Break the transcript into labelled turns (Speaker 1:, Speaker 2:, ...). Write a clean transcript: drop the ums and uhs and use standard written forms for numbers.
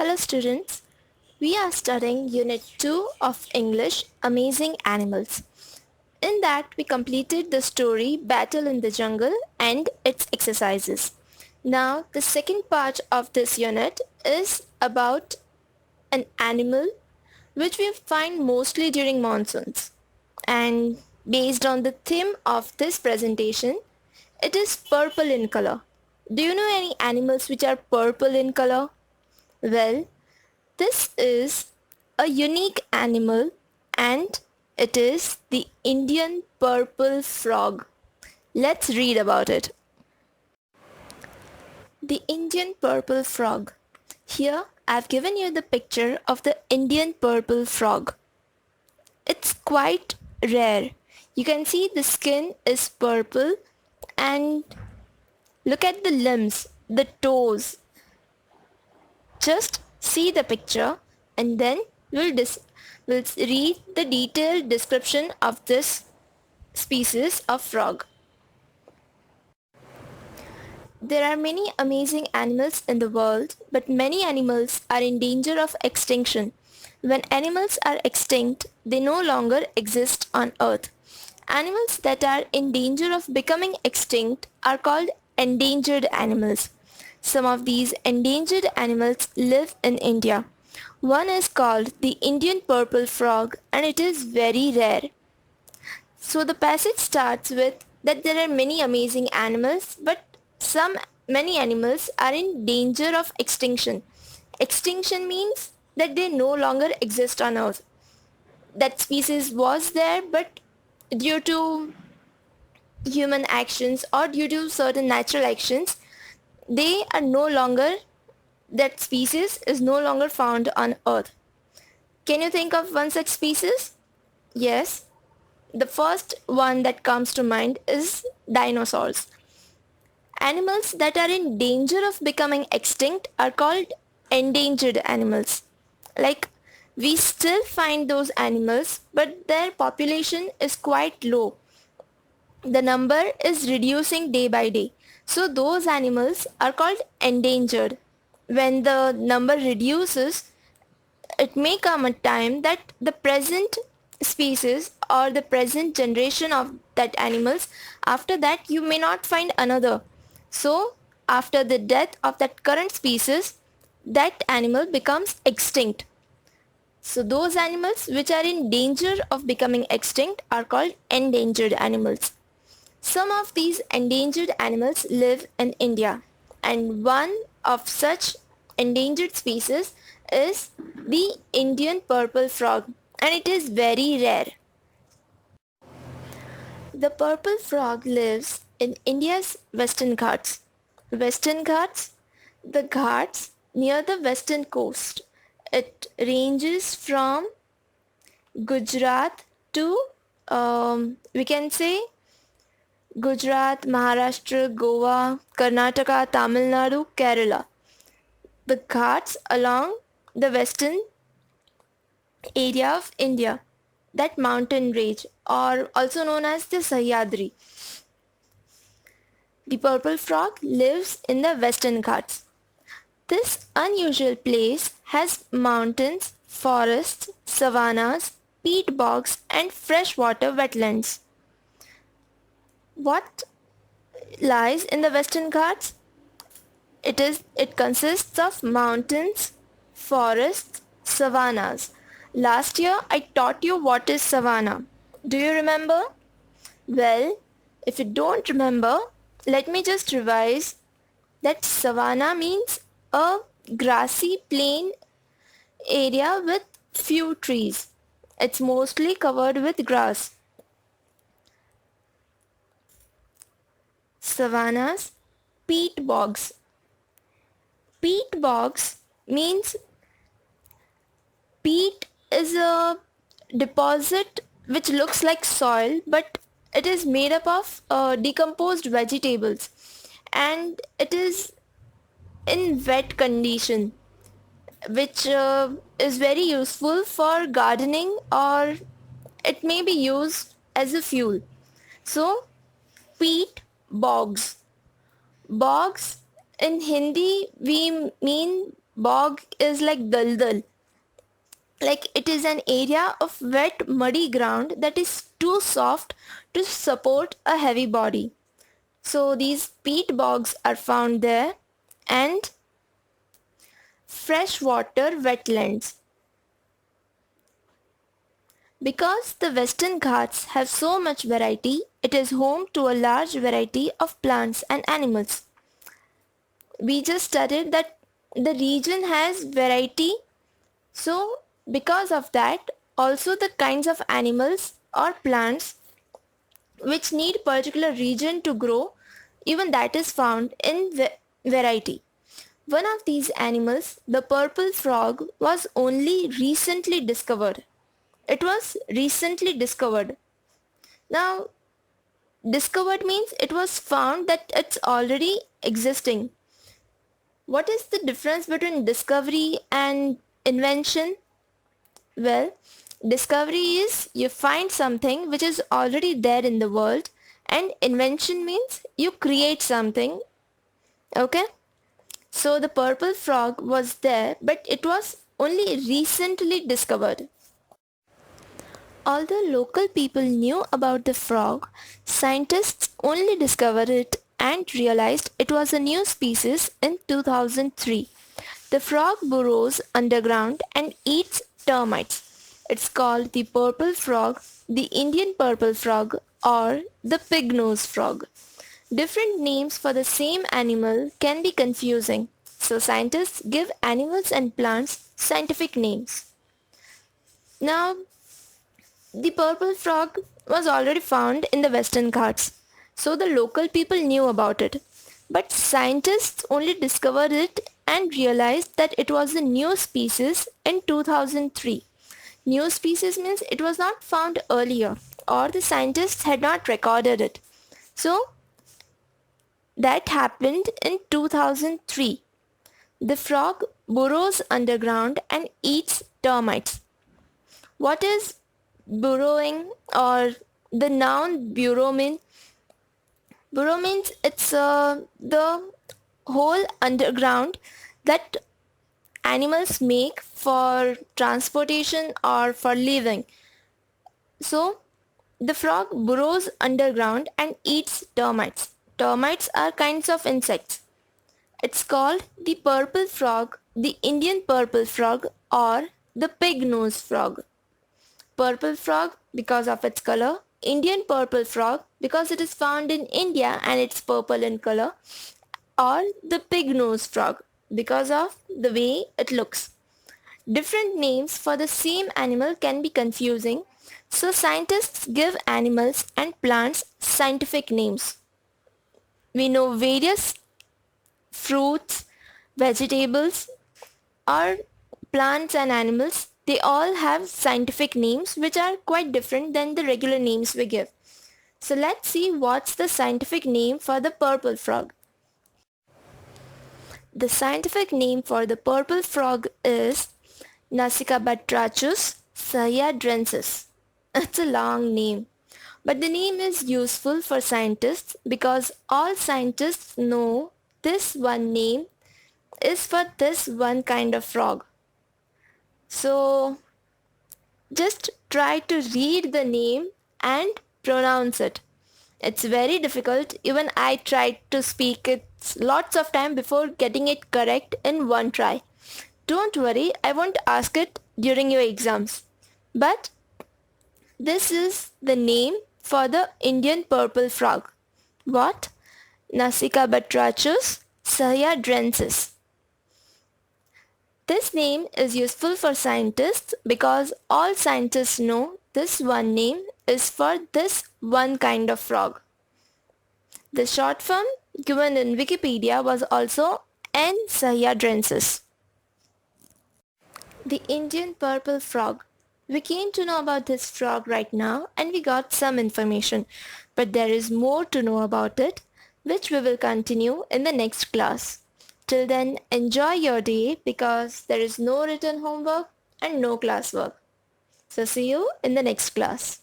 Speaker 1: Hello students, we are studying Unit 2 of English Amazing Animals. In that we completed the story Battle in the Jungle and its exercises. Now the second part of this unit is about an animal which we find mostly during monsoons. And based on the theme of this presentation, it is purple in color. Do you know any animals which are purple in color? Well, this is a unique animal and it is the Indian purple frog. Let's read about it. The Indian purple frog. Here I've given you the picture of the Indian purple frog. It's quite rare. You can see the skin is purple and look at the limbs, the toes. Just see the picture and then we'll read the detailed description of this species of frog. There are many amazing animals in the world, but many animals are in danger of extinction. When animals are extinct, they no longer exist on Earth. Animals that are in danger of becoming extinct are called endangered animals. Some of these endangered animals live in India. One is called the Indian purple frog and it is very rare. So the passage starts with that there are many amazing animals, but many animals are in danger of extinction. Extinction means that they no longer exist on Earth. That species was there, but due to human actions or due to certain natural actions, they are no longer, that species is no longer found on Earth. Can you think of one such species? Yes. The first one that comes to mind is dinosaurs. Animals that are in danger of becoming extinct are called endangered animals. Like, we still find those animals, but their population is quite low. The number is reducing day by day. So those animals are called endangered. When the number reduces, it may come a time that the present species or the present generation of that animals, after that you may not find another. So after the death of that current species, that animal becomes extinct. So those animals which are in danger of becoming extinct are called endangered animals. Some of these endangered animals live in India, and one of such endangered species is the Indian purple frog, and it is very rare. The purple frog lives in India's Western Ghats. Western Ghats? The Ghats near the western coast. It ranges from Gujarat to, we can say, Gujarat, Maharashtra, Goa, Karnataka, Tamil Nadu, Kerala. The Ghats along the western area of India, that mountain range, or also known as the Sahyadri. The purple frog lives in the Western Ghats. This unusual place has mountains, forests, savannas, peat bogs and freshwater wetlands. What lies in the Western Ghats? It consists of mountains, forests, savannas. Last year I taught you what is savanna. Do you remember? Well, if you don't remember, let me just revise that savanna means a grassy plain area with few trees. It's mostly covered with grass. Savannas, peat bogs. Peat bogs means peat is a deposit which looks like soil, but it is made up of decomposed vegetables and it is in wet condition, which is very useful for gardening or it may be used as a fuel. So peat bogs. Bogs in Hindi we mean Bog is like daldal. Like it is an area of wet muddy ground that is too soft to support a heavy body. So these peat bogs are found there, and freshwater wetlands. Because the Western Ghats have so much variety, it is home to a large variety of plants and animals. We just studied that the region has variety, so because of that, also the kinds of animals or plants which need particular region to grow, even that is found in variety. One of these animals, the purple frog, was only recently discovered. It was recently discovered. Now, discovered means it was found that it's already existing. What is the difference between discovery and invention? Well, discovery is you find something which is already there in the world, and invention means you create something. Okay? So the purple frog was there, but it was only recently discovered. Although local people knew about the frog, scientists only discovered it and realized it was a new species in 2003. The frog burrows underground and eats termites. It's called the purple frog, the Indian purple frog, or the pig-nosed frog. Different names for the same animal can be confusing, so scientists give animals and plants scientific names. Now, the purple frog was already found in the Western Ghats, so the local people knew about it. But scientists only discovered it and realized that it was a new species in 2003. New species means it was not found earlier, or the scientists had not recorded it. So that happened in 2003. The frog burrows underground and eats termites. What is burrowing, or the noun burrow mean? Burrow means it's the hole underground that animals make for transportation or for living. So the frog burrows underground and eats termites. Termites are kinds of insects. It's called the purple frog, the Indian purple frog, or the pig-nosed frog. Purple frog because of its color, Indian purple frog because it is found in India and it's purple in color, or the pig-nosed frog because of the way it looks. Different names for the same animal can be confusing, so scientists give animals and plants scientific names. We know various fruits, vegetables, or plants and animals, they all have scientific names which are quite different than the regular names we give. So let's see what's the scientific name for the purple frog. The scientific name for the purple frog is Nasicabatrachus sahyadrensis. It's a long name, but the name is useful for scientists because all scientists know this one name is for this one kind of frog. So just try to read the name and pronounce it. It's very difficult. Even I tried to speak it lots of time before getting it correct in one try. Don't worry, I won't ask it during your exams. But this is the name for the Indian purple frog. What? Nasicabatrachus sahyadrensis. This name is useful for scientists because all scientists know this one name is for this one kind of frog. The short form given in Wikipedia was also N. sahyadrensis. The Indian purple frog. We came to know about this frog right now and we got some information, but there is more to know about it, which we will continue in the next class. Till then, enjoy your day because there is no written homework and no classwork. So see you in the next class.